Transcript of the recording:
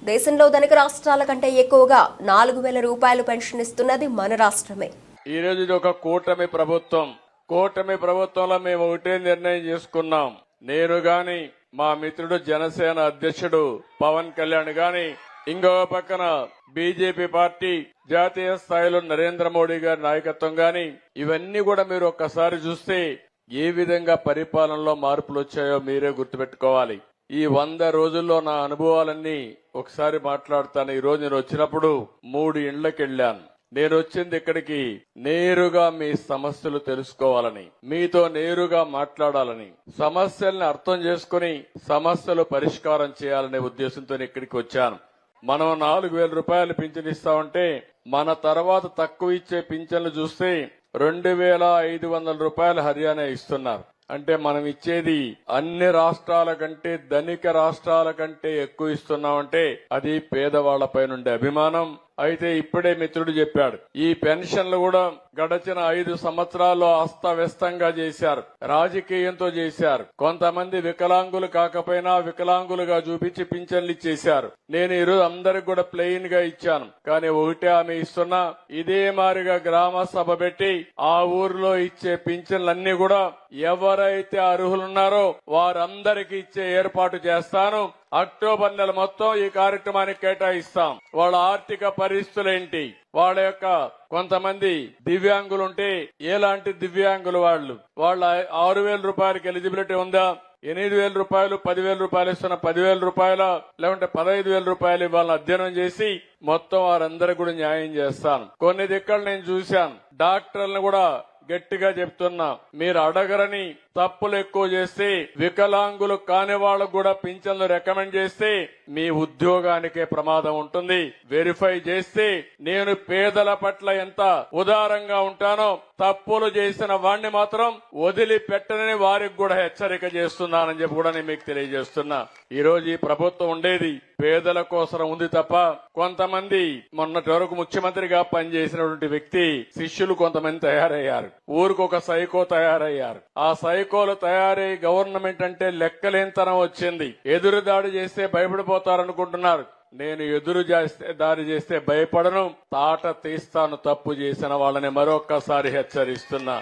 దేశంలో ధనిక రాష్ట్రాల కంటే ఎక్కువగా 4,000 రూపాయలు పెన్షన్ ఇస్తున్నది మన రాష్ట్రమే. ఈ రోజు ఇది ఒక కూటమి ప్రభుత్వం. కూటమి ప్రభుత్వంలో మేము ఒకటే నిర్ణయం చేసుకున్నాం. నేను గాని మా మిత్రుడు జనసేన అధ్యక్షుడు పవన్ కళ్యాణ్ గాని, ఇంకొక పక్కన బీజేపీ పార్టీ జాతీయ స్థాయిలో నరేంద్ర మోడీ గారి నాయకత్వం గాని, ఇవన్నీ కూడా మీరు ఒక్కసారి చూస్తే ఏ విధంగా పరిపాలనలో మార్పులు వచ్చాయో మీరే గుర్తుపెట్టుకోవాలి. ఈ 100 రోజుల్లో నా అనుభవాలన్నీ ఒకసారి మాట్లాడతాను. ఈ రోజు నేను వచ్చినప్పుడు 3 ఇండ్లకి వెళ్ళాను. నేను వచ్చింది ఇక్కడికి నేరుగా మీ సమస్యలు తెలుసుకోవాలని, మీతో నేరుగా మాట్లాడాలని, సమస్యల్ని అర్థం చేసుకుని సమస్యలు పరిష్కారం చేయాలనే ఉద్దేశంతో ఇక్కడికి వచ్చాను. మనం 4,000 రూపాయలు పింఛన్ ఇస్తామంటే మన తర్వాత తక్కువ ఇచ్చే పింఛన్లు చూస్తే 2,500 రూపాయలు హర్యానా ఇస్తున్నారు. అంటే మనం ఇచ్చేది అన్ని రాష్ట్రాల కంటే, ధనిక రాష్ట్రాల కంటే ఎక్కువ ఇస్తున్నామంటే అది పేదవాళ్లపై నుండే అభిమానం. అయితే ఇప్పుడే మిత్రుడు చెప్పాడు, ఈ పెన్షన్లు కూడా గడచిన 5 సంవత్సరాల్లో అస్తవ్యస్తంగా చేశారు, రాజకీయంతో చేశారు. కొంతమంది వికలాంగులు కాకపోయినా వికలాంగులుగా చూపించి పింఛన్లు ఇచ్చేశారు. నేను ఈరోజు అందరికి కూడా ప్లెయిన్ గా ఇచ్చాను. కానీ ఒకటే ఆమె ఇస్తున్నా, ఇదే మారిగా గ్రామ సభ పెట్టి ఆ ఊర్లో ఇచ్చే పింఛన్లన్నీ కూడా ఎవరైతే అర్హులున్నారో వారందరికీ ఇచ్చే ఏర్పాటు చేస్తాను. అక్టోబర్ నెల మొత్తం ఈ కార్యక్రమానికి కేటాయిస్తాం. వాళ్ళ ఆర్థిక పరిస్థితులేంటి, వాళ్ళ యొక్క కొంతమంది దివ్యాంగులుంటే ఎలాంటి దివ్యాంగులు వాళ్ళ 6,000 రూపాయలకి ఎలిజిబిలిటీ ఉందా, 8,000 రూపాయలు 10,000 రూపాయలు ఇస్తున్న 10,000 రూపాయల లేకుంటే 15,000 రూపాయలు ఇవ్వాలని అధ్యయనం చేసి మొత్తం వారందరికీ కూడా న్యాయం చేస్తాను. కొన్ని దిక్కలు నేను చూశాను, డాక్టర్లను కూడా గట్టిగా చెప్తున్నా, మీరు అడగరని తప్పులు ఎక్కువ చేస్తే, వికలాంగులు కాని వాళ్ళకు కూడా పింఛన్లు రికమెండ్ చేస్తే మీ ఉద్యోగానికే ప్రమాదం ఉంటుంది. వెరిఫై చేస్తే నేను పేదల పట్ల ఎంత ఉదారంగా ఉంటానో, తప్పులు చేసిన వాణ్ణి మాత్రం వదిలిపెట్టనని వారికి కూడా హెచ్చరిక చేస్తున్నానని చెప్పి కూడా నేను మీకు తెలియజేస్తున్నా. ఈ రోజు ఈ ప్రభుత్వం ఉండేది పేదల కోసం ఉంది తప్ప, కొంతమంది మొన్నటి వరకు ముఖ్యమంత్రిగా పనిచేసినటువంటి వ్యక్తి శిష్యులు కొంతమంది తయారయ్యారు. ఊరికొక సైకో తయారయ్యారు. ఆ సైకోలు తయారై గవర్నమెంట్ అంటే లెక్కలేనితనం వచ్చింది. ఎదురు దాడి చేస్తే భయపడిపోతారనుకుంటున్నారు. నేను ఎదురు దాడి చేస్తే భయపడను, తాట తీస్తాను తప్పు చేసిన వాళ్ళని మరొక్కసారి హెచ్చరిస్తున్నా.